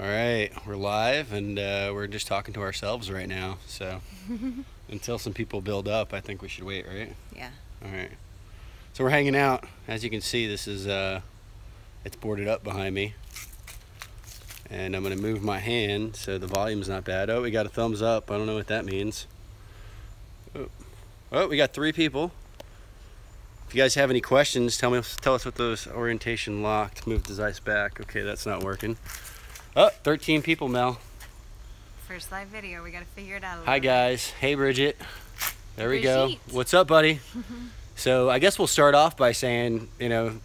All right, we're live, and we're just talking to ourselves right now. So until some people build up, I think we should wait, right? Yeah. All right. So we're hanging out. As you can see, this is it's boarded up behind me, and I'm gonna move my hand so the volume's not bad. Oh, we got a thumbs up. I don't know what that means. Oh, we got 3 people. If you guys have any questions, tell us what those orientation locked. Move the ice back. Okay, that's not working. Oh, 13 people, Mel. First live video, we gotta figure it out a little Hi bit. guys. Hey Bridget. There we go. Brigitte. What's up, buddy? So I guess we'll start off by saying,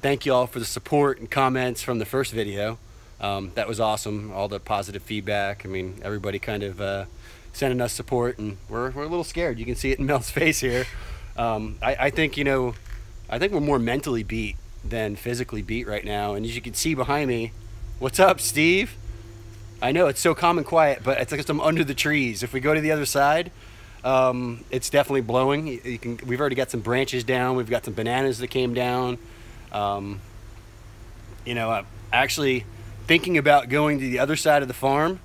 thank you all for the support and comments from the first video. That was awesome. All the positive feedback. I mean, everybody kind of sending us support, and we're a little scared. You can see it in Mel's face here. I think we're more mentally beat than physically beat right now. And as you can see behind me, what's up, Steve? I know it's so calm and quiet, but it's like I'm under the trees. If we go to the other side, it's definitely blowing. We've already got some branches down. We've got some bananas that came down. I'm actually thinking about going to the other side of the farm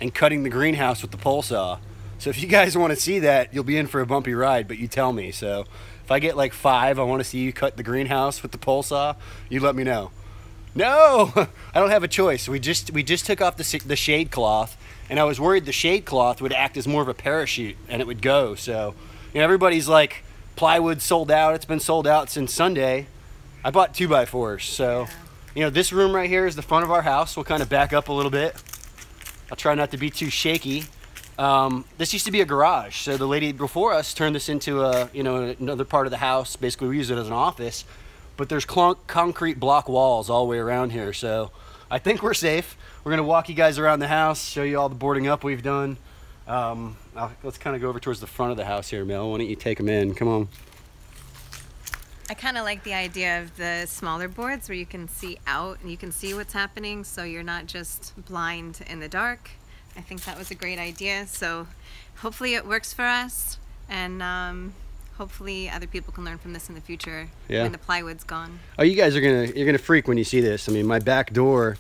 and cutting the greenhouse with the pole saw. So if you guys want to see that, you'll be in for a bumpy ride, but you tell me. So if I get like 5, I want to see you cut the greenhouse with the pole saw, you let me know. No, I don't have a choice. We just took off the shade cloth, and I was worried the shade cloth would act as more of a parachute and it would go. So, everybody's like, plywood sold out. It's been sold out since Sunday. I bought 2x4s. So, this room right here is the front of our house. We'll kind of back up a little bit. I'll try not to be too shaky. This used to be a garage. So the lady before us turned this into another part of the house. Basically, we use it as an office. But there's concrete block walls all the way around here, so I think we're safe. We're gonna walk you guys around the house, show you all the boarding up we've done. Let's kind of go over towards the front of the house here, Mel. Why don't you take them in? Come on. I kind of like the idea of the smaller boards where you can see out and you can see what's happening, so you're not just blind in the dark. I think that was a great idea, so hopefully it works for us, and hopefully other people can learn from this in the future when the plywood's gone. Oh, you guys you're gonna freak when you see this. I mean, my back door,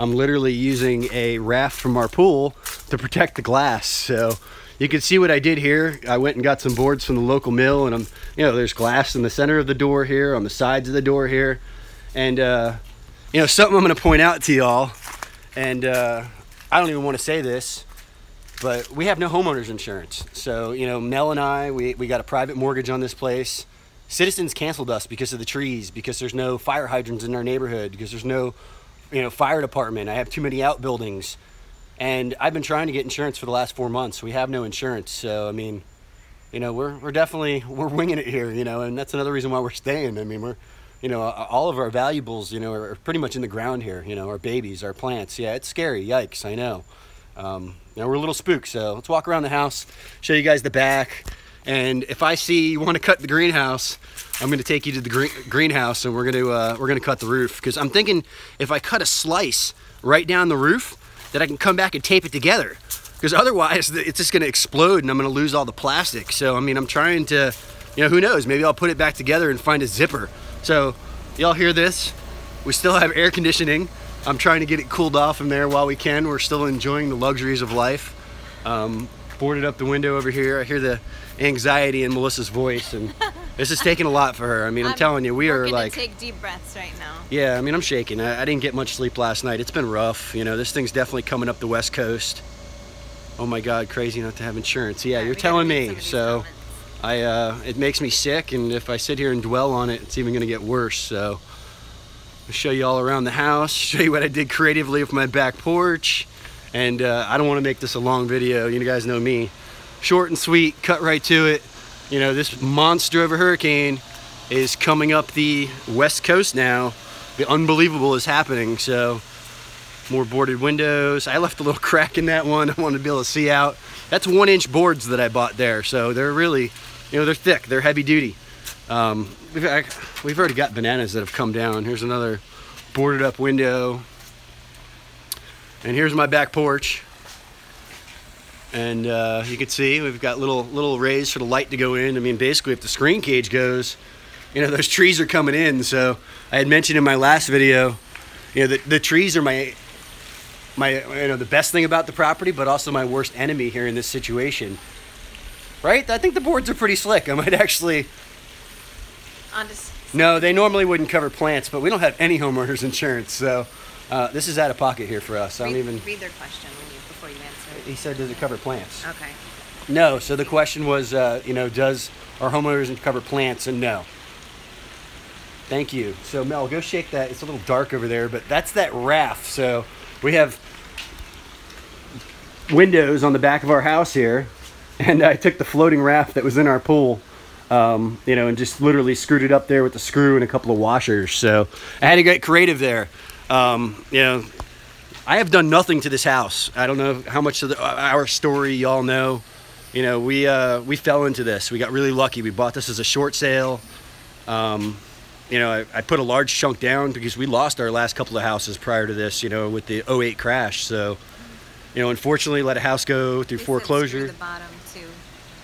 I'm literally using a raft from our pool to protect the glass. So you can see what I did here. I went and got some boards from the local mill, and there's glass in the center of the door here, on the sides of the door here. And something I'm gonna point out to y'all, and I don't even want to say this, but we have no homeowner's insurance. So, Mel and I, we got a private mortgage on this place. Citizens canceled us because of the trees, because there's no fire hydrants in our neighborhood, because there's no, fire department. I have too many outbuildings. And I've been trying to get insurance for the last 4 months. We have no insurance. So, I mean, we're definitely, we're winging it here, and that's another reason why we're staying. I mean, all of our valuables, are pretty much in the ground here, our babies, our plants. Yeah, it's scary. Yikes, I know. We're a little spooked, so let's walk around the house, show you guys the back. And if I see you want to cut the greenhouse, I'm going to take you to the greenhouse, and we're going to cut the roof. Because I'm thinking if I cut a slice right down the roof, that I can come back and tape it together. Because otherwise, it's just going to explode, and I'm going to lose all the plastic. So I mean, I'm trying to, who knows? Maybe I'll put it back together and find a zipper. So y'all hear this? We still have air conditioning. I'm trying to get it cooled off in there while we can. We're still enjoying the luxuries of life. Boarded up the window over here. I hear the anxiety in Melissa's voice, and this is taking a lot for her. I mean, I'm telling you, we are like... take deep breaths right now. Yeah, I mean, I'm shaking. I didn't get much sleep last night. It's been rough. This thing's definitely coming up the West Coast. Oh my God, crazy not to have insurance. Yeah, you're telling me. So it makes me sick, and if I sit here and dwell on it, it's even gonna get worse. So I'll show you all around the house, show you what I did creatively with my back porch. And I don't want to make this a long video. You guys know me. Short and sweet, cut right to it. This monster of a hurricane is coming up the West Coast now. The unbelievable is happening. So more boarded windows. I left a little crack in that one. I wanted to be able to see out. That's 1-inch boards that I bought there. So they're really, they're thick. They're heavy duty. We've already got bananas that have come down. Here's another boarded up window. And here's my back porch. And you can see we've got little rays for the light to go in. I mean, basically, if the screen cage goes, those trees are coming in. So I had mentioned in my last video, the trees are my the best thing about the property, but also my worst enemy here in this situation. Right? I think the boards are pretty slick. I might actually... No, they normally wouldn't cover plants, but we don't have any homeowners insurance, so this is out of pocket here for us. I don't even... Read their question before you answer it. He said, does it cover plants? Okay. No, so the question was, does our homeowners cover plants? And no. Thank you. So Mel, go shake that. It's a little dark over there, but that's that raft. So we have windows on the back of our house here. And I took the floating raft that was in our pool, and just literally screwed it up there with the screw and a couple of washers. So I had to get creative there. I have done nothing to this house. I don't know how much of our story y'all know. We fell into this. We got really lucky. We bought this as a short sale. I put a large chunk down because we lost our last couple of houses prior to this, with the 2008 crash. So, unfortunately, let a house go through foreclosure. Screw the bottom too.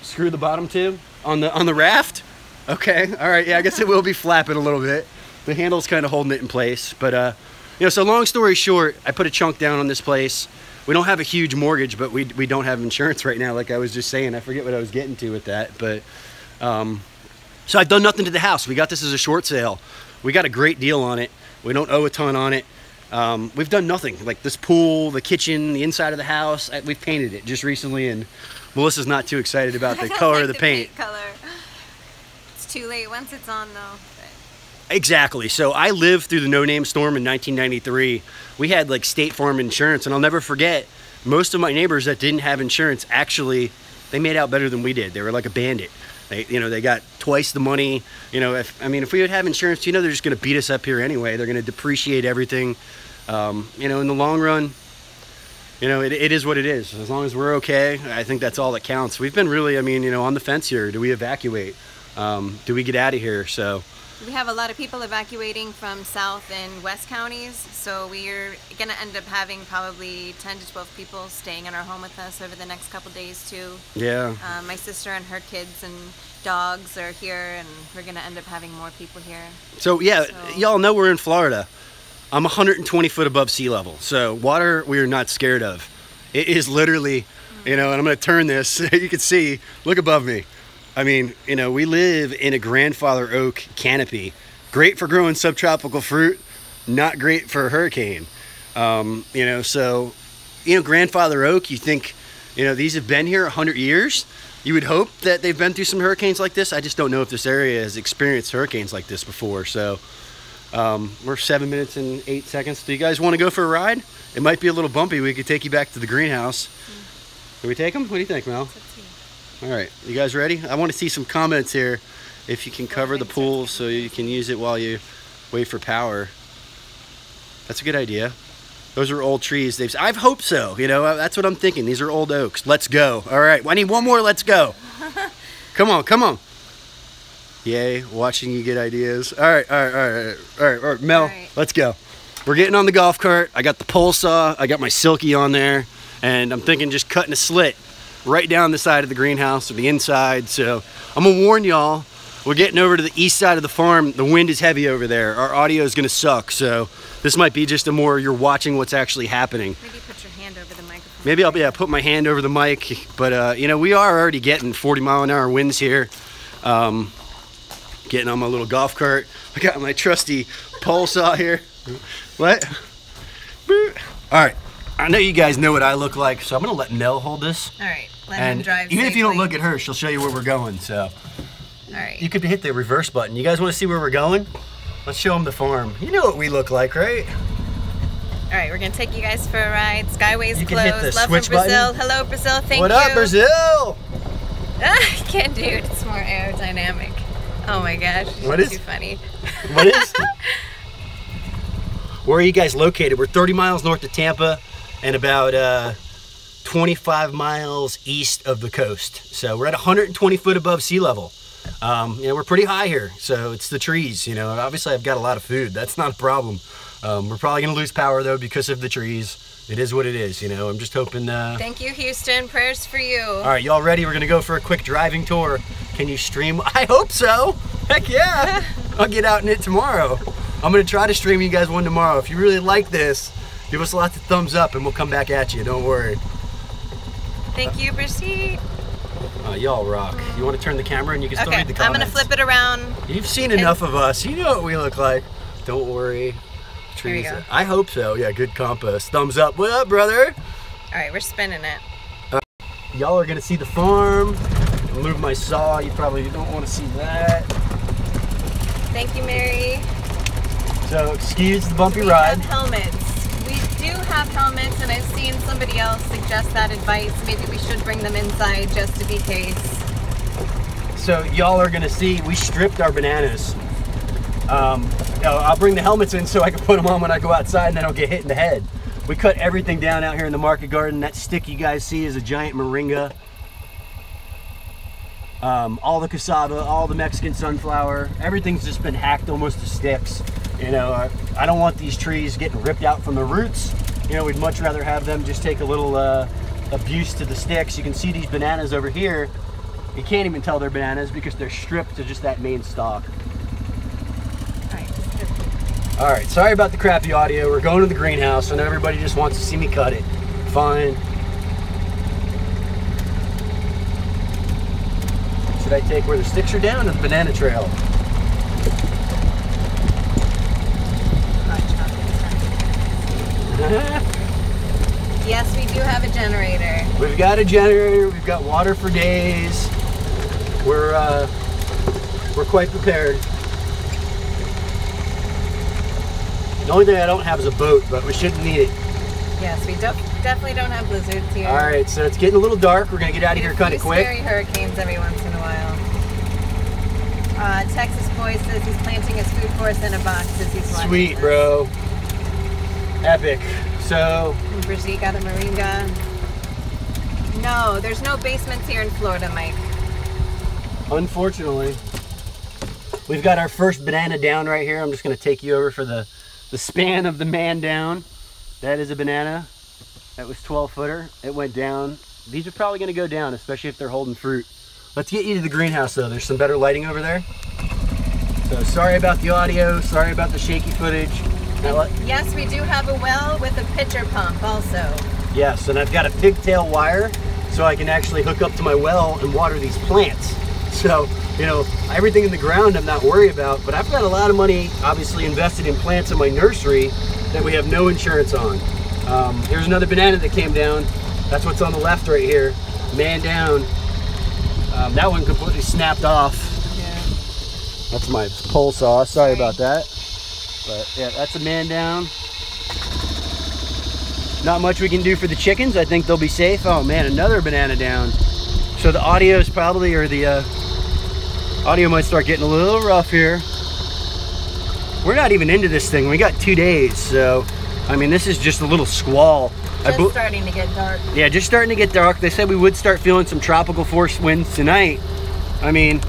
Screw the bottom too? On the raft? Okay. All right. Yeah, I guess it will be flapping a little bit. The handle's kind of holding it in place. But, so long story short, I put a chunk down on this place. We don't have a huge mortgage, but we don't have insurance right now, like I was just saying. I forget what I was getting to with that. But, so I've done nothing to the house. We got this as a short sale. We got a great deal on it. We don't owe a ton on it. We've done nothing. Like this pool, the kitchen, the inside of the house, we've painted it just recently, and Melissa's not too excited about the color of the paint. Color. It's too late once it's on though. But... Exactly. So I lived through the no-name storm in 1993. We had like State Farm insurance, and I'll never forget, most of my neighbors that didn't have insurance, actually, they made out better than we did. They were like a bandit. They got twice the money. If we would have insurance, they're just going to beat us up here anyway. They're going to depreciate everything. In the long run, it is what it is. As long as we're okay, I think that's all that counts. We've been really, on the fence here. Do we evacuate? Do we get out of here? So we have a lot of people evacuating from South and West counties. So we're going to end up having probably 10 to 12 people staying in our home with us over the next couple days too. Yeah. My sister and her kids and dogs are here, and we're going to end up having more people here. So y'all know we're in Florida. I'm 120 foot above sea level. So water we are not scared of. It is literally, and I'm going to turn this. You can see, look above me. We live in a grandfather oak canopy. Great for growing subtropical fruit, not great for a hurricane. Grandfather oak, you think, these have been here 100 years. You would hope that they've been through some hurricanes like this. I just don't know if this area has experienced hurricanes like this before. So we're 7 minutes and 8 seconds. Do you guys want to go for a ride? It might be a little bumpy. We could take you back to the greenhouse. Can we take them? What do you think, Mel? All right, you guys ready? I want to see some comments here. If you can cover the pool so you can use it while you wait for power. That's a good idea. Those are old trees. I hope so. That's what I'm thinking. These are old oaks. Let's go. All right, I need one more. Let's go. Come on. Yay, watching you get ideas. All right, Mel, let's go. We're getting on the golf cart. I got the pole saw. I got my Silky on there, and I'm thinking just cutting a slit right down the side of the greenhouse or the inside. So I'm gonna warn y'all, we're getting over to the east side of the farm. The wind is heavy over there. Our audio is gonna suck. So this might be just you're watching what's actually happening. Maybe put your hand over the microphone. Maybe I'll put my hand over the mic. But we are already getting 40-mile-an-hour winds here. Getting on my little golf cart. I got my trusty pole saw here. What? All right. I know you guys know what I look like, so I'm gonna let Nell hold this. All right. Let him drive even safely. If you don't look at her, she'll show you where we're going. So, all right. You could hit the reverse button. You guys want to see where we're going? Let's show them the farm. You know what we look like, right? All right, we're gonna take you guys for a ride. Skyway's you closed. Can hit the Love switch from Brazil. button. Hello, Brazil. Thank you. What up, Brazil? I can't do it. It's more aerodynamic. Oh my gosh. What is? Too funny. What is? Where are you guys located? We're 30 miles north of Tampa and about 25 miles east of the coast. So we're at 120 foot above sea level. We're pretty high here, so it's the trees. Obviously I've got a lot of food. That's not a problem. We're probably gonna lose power though because of the trees. It is what it is. I'm just hoping. Thank you, Houston. Prayers for you. All right, y'all ready? We're gonna go for a quick driving tour. Can you stream? I hope so. Heck yeah. I'll get out in it tomorrow. I'm gonna try to stream you guys one tomorrow. If you really like this Give us lots of thumbs up and we'll come back at you, don't worry. Thank you, Brigitte. Y'all rock. You want to turn the camera and you can still read the I'm comments? gonna flip it around. You've seen enough of us. You know what we look like. Don't worry. Here we go. I hope so. Yeah, good compost. Thumbs up. What up, brother? All right, we're spinning it. Y'all are gonna see the farm. I'll move my saw. You probably don't want to see that. Thank you, Mary. So excuse the bumpy We ride. have helmets. We do have helmets, and I've seen somebody else suggest that advice. Maybe we should bring them inside just to be case. So y'all are gonna see we stripped our bananas. I'll bring the helmets in so I can put them on when I go outside and then I'll get hit in the head. We cut everything down out here in the market garden. That stick you guys see is a giant moringa. All the cassava, all the Mexican sunflower, everything's just been hacked almost to sticks. You know, I don't want these trees getting ripped out from the roots. You know, we'd much rather have them just take a little abuse to the sticks. You can see these bananas over here. You can't even tell they're bananas because they're stripped to just that main stalk. All right, sorry about the crappy audio. We're going to the greenhouse. I know everybody just wants to see me cut it. Fine. Should I take where the sticks are down or the banana trail? Yes, we do have a generator. We've got a generator. We've got water for days. We're quite prepared. The only thing I don't have is a boat, but we shouldn't need it. Yes, we definitely don't have blizzards here. All right, so it's getting a little dark. We're gonna get out of here kind of quick. Scary hurricanes every once in a while. Texas boy says he's planting his food for us in a box as he's watching. Sweet, this. bro. Epic. So. And Brigitte got a moringa. No, there's no basements here in Florida, Mike. Unfortunately. We've got our first banana down right here. I'm just gonna take you over for the span of the man down. That is a banana. That was 12-footer. It went down. These are probably gonna go down, especially if they're holding fruit. Let's get you to the greenhouse though. There's some better lighting over there. So sorry about the audio, sorry about the shaky footage. Yes, we do have a well with a pitcher pump also. Yes, and I've got a pigtail wire so I can actually hook up to my well and water these plants. So, you know, everything in the ground I'm not worried about, but I've got a lot of money obviously invested in plants in my nursery that we have no insurance on. Here's another banana that came down. That's what's on the left right here. Man down. That one completely snapped off. Yeah. That's my pole saw. Sorry about that. But yeah, that's a man down. Not much we can do for the chickens. I think they'll be safe. Oh man, another banana down. So the audio is probably, or the audio might start getting a little rough here. We're not even into this thing. We got 2 days, so I mean, this is just a little squall. Just starting to get dark. Yeah, just starting to get dark. They said we would start feeling some tropical force winds tonight. I mean,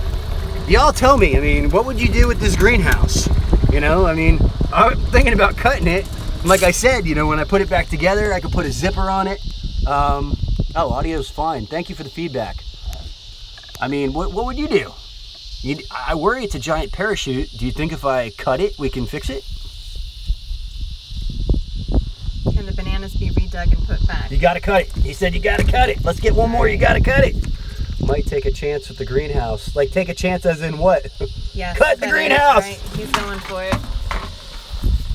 y'all tell me, I mean, what would you do with this greenhouse? You know, I mean, I'm thinking about cutting it. Like I said, you know, when I put it back together, I could put a zipper on it. Oh, audio's fine. Thank you for the feedback. I mean, what would you do? I worry it's a giant parachute. Do you think if I cut it, we can fix it? Can the bananas be redug and put back? You gotta cut it. He said you gotta cut it. Let's get one more, you gotta cut it. Might take a chance with the greenhouse. Like take a chance as in what? Yes, cut the greenhouse! Right. He's going for it.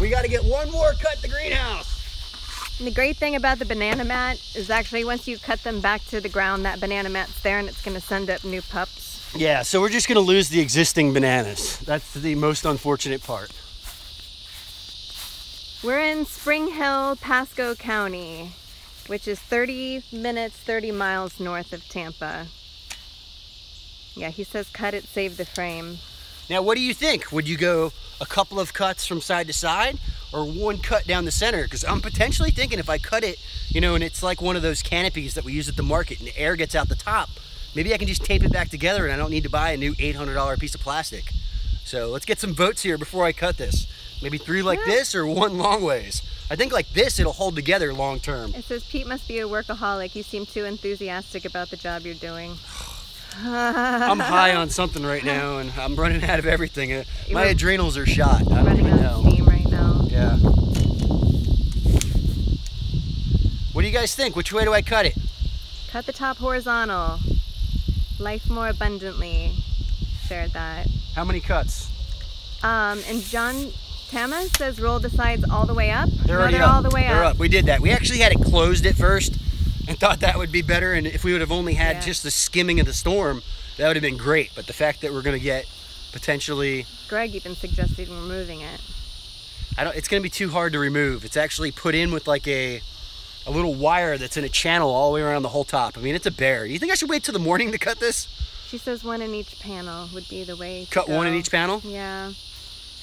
We gotta get one more, cut the greenhouse. And the great thing about the banana mat is actually once you cut them back to the ground, that banana mat's there and it's gonna send up new pups. Yeah, so we're just gonna lose the existing bananas. That's the most unfortunate part. We're in Spring Hill, Pasco County, which is 30 minutes, 30 miles north of Tampa. Yeah, he says cut it, save the frame. Now, what do you think? Would you go a couple of cuts from side to side or one cut down the center? Because I'm potentially thinking if I cut it, you know, and it's like one of those canopies that we use at the market and the air gets out the top, maybe I can just tape it back together and I don't need to buy a new $800 piece of plastic. So let's get some votes here before I cut this. Maybe 3 like this or 1 long ways. I think like this, it'll hold together long term. It says, Pete must be a workaholic. You seem too enthusiastic about the job you're doing. I'm high on something right now and I'm running out of everything. My adrenals are shot. I don't even know. Running on steam right now. Yeah. What do you guys think? Which way do I cut it? Cut the top horizontal. Life more abundantly. Shared that. How many cuts? And John Tama says roll the sides all the way up. They're all the way They're up. up. We did that. We actually had it closed at first and thought that would be better. And if we would have only had just the skimming of the storm, that would have been great. But the fact that we're going to get potentially... Greg even suggested removing it. It's going to be too hard to remove. It's actually put in with like a little wire that's in a channel all the way around the whole top. I mean, it's a bear. Do you think I should wait till the morning to cut this? She says one in each panel would be the way to cut go. One in each panel? Yeah.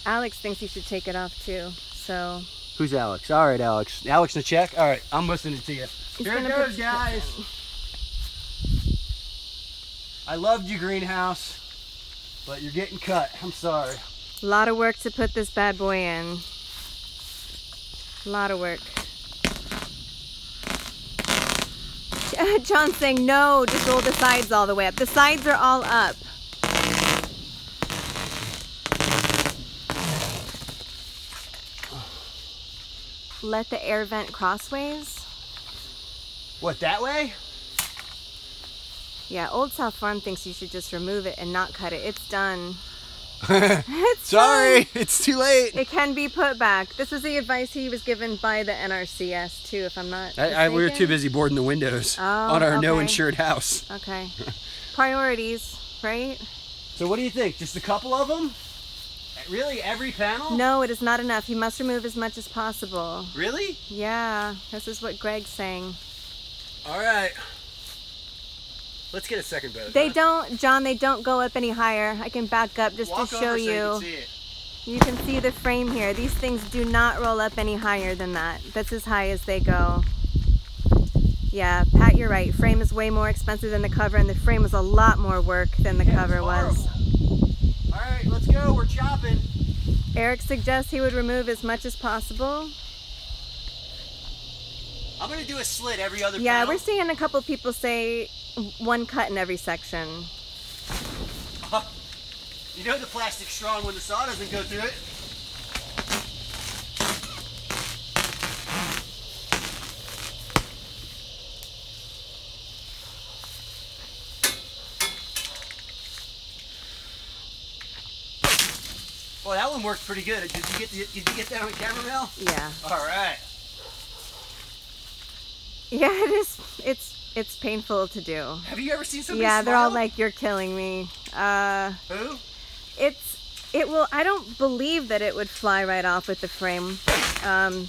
Alex thinks you should take it off too, so. Who's Alex? All right, Alex. Alex in the check? All right, I'm listening to you. He's Here it goes, guys. I loved you, greenhouse, but you're getting cut. I'm sorry. A lot of work to put this bad boy in. A lot of work. John's saying no, just roll the sides all the way up. The sides are all up. Let the air vent crossways. What, that way? Yeah, Old South Farm thinks you should just remove it and not cut it. It's done. Sorry, done. it's too late. It can be put back. This was the advice he was given by the NRCS too, if I'm not mistaken. We were too busy boarding the windows on our no insured house. Okay. Priorities, right? So what do you think? Just a couple of them? Really? Every panel? No, it is not enough. You must remove as much as possible. Really? Yeah, this is what Greg's saying. All right. Let's get a second boat. They don't, John, they don't go up any higher. I can back up just to show you. So you can see it. You can see the frame here. These things do not roll up any higher than that. That's as high as they go. Yeah, Pat, you're right. Frame is way more expensive than the cover, and the frame was a lot more work than the cover was. All right, let's go. We're chopping. Eric suggests he would remove as much as possible. I'm going to do a slit every other Yeah, panel. we're seeing a couple people say one cut in every section. You know the plastic's strong when the saw doesn't go through it. Well, that one worked pretty good. Did you get that on camera, Mel? Yeah. All right. Yeah, it is. It's painful to do. Have you ever seen somebody Yeah, smile? they're all like, "You're killing me." Who? It will. I don't believe that it would fly right off with the frame.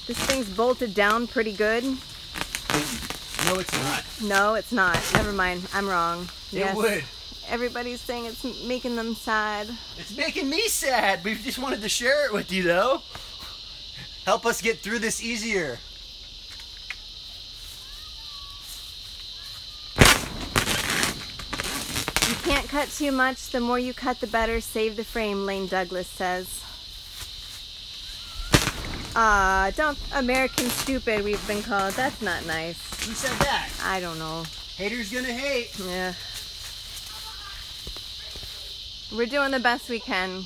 This thing's bolted down pretty good. No, it's not. No, it's not. Never mind. I'm wrong. It would. Everybody's saying it's making them sad. It's making me sad. We just wanted to share it with you, though. Help us get through this easier. You can't cut too much. The more you cut, the better. Save the frame, Lane Douglas says. Don't American stupid we've been called. That's not nice. Who said that? I don't know. Haters gonna hate. Yeah. We're doing the best we can.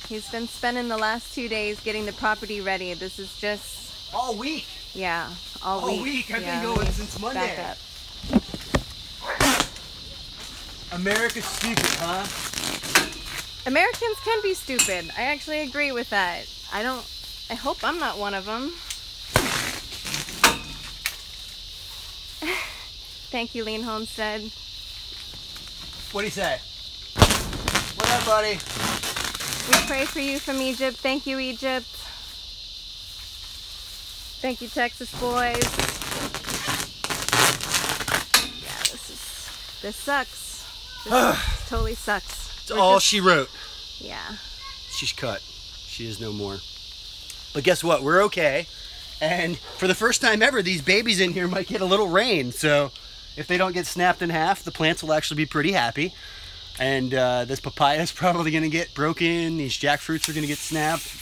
He's been spending the last 2 days getting the property ready. This is just... All week. Yeah, all week. I've been going since Monday. Back up. America's stupid, huh? Americans can be stupid. I actually agree with that. I hope I'm not one of them. Thank you, Lean Homestead. What'd he say? What up, buddy? We pray for you from Egypt. Thank you, Egypt. Thank you, Texas boys. Yeah, this sucks. This totally sucks. It's all she wrote. Yeah. She's cut. She is no more. But guess what? We're okay. And for the first time ever, these babies in here might get a little rain. So if they don't get snapped in half, the plants will actually be pretty happy. And this papaya is probably going to get broken. These jackfruits are going to get snapped.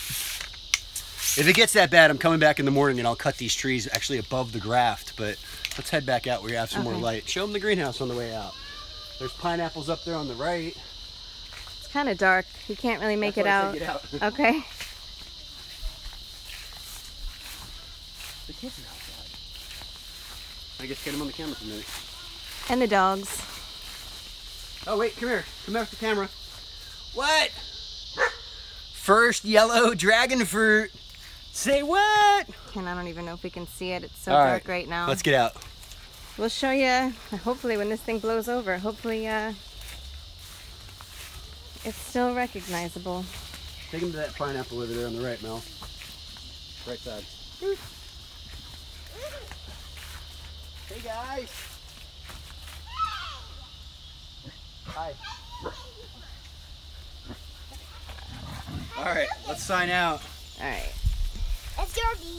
If it gets that bad, I'm coming back in the morning and I'll cut these trees actually above the graft. But let's head back out where you have some more light. Show them the greenhouse on the way out. There's pineapples up there on the right. It's kind of dark. You can't really make it out. It out. Okay. the kids are outside. I guess get them on the camera for a minute. And the dogs. Oh wait, come here. Come back with the camera. What? First yellow dragon fruit. Say what? And I don't even know if we can see it. It's so All dark right now. Let's get out. We'll show you, hopefully when this thing blows over, hopefully it's still recognizable. Take him to that pineapple over there on the right, Mel. Right side. Hey guys. Hi. All right, let's sign out. All right.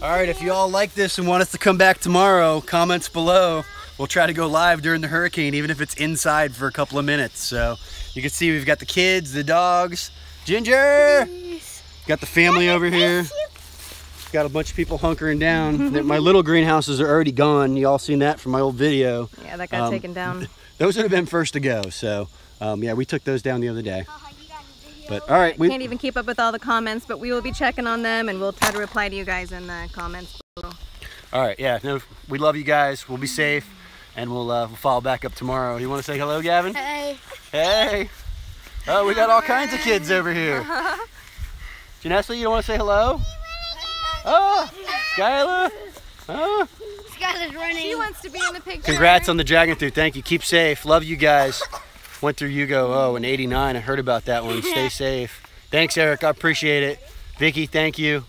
All right, if you all like this and want us to come back tomorrow, comments below. We'll try to go live during the hurricane, even if it's inside for a couple of minutes. So you can see we've got the kids, the dogs, Ginger. Got the family over here. Got a bunch of people hunkering down. My little greenhouses are already gone. You all seen that from my old video. Yeah, that got taken down. Those would have been first to go. So yeah, we took those down the other day. But all right, we can't even keep up with all the comments, but we will be checking on them and we'll try to reply to you guys in the comments below. All right, yeah, no, we love you guys. We'll be safe and we'll follow back up tomorrow. You want to say hello, Gavin? Hey. Hey. Oh, we got all kinds of kids over here. Janessa, you don't want to say hello? Oh, Skyla. Oh. Skyla's running. She wants to be in the picture. Congrats on the dragon fruit. Thank you. Keep safe. Love you guys. Went through Yugo, in 89. I heard about that one. Stay safe. Thanks, Eric. I appreciate it. Vicky, thank you.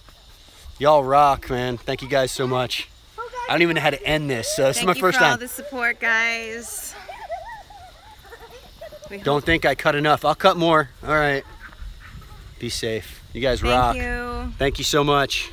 Y'all rock, man. Thank you guys so much. I don't even know how to end this. This is my first time. Thank you for all the support, guys. Don't think I cut enough. I'll cut more. All right. Be safe. You guys rock. Thank you. Thank you so much.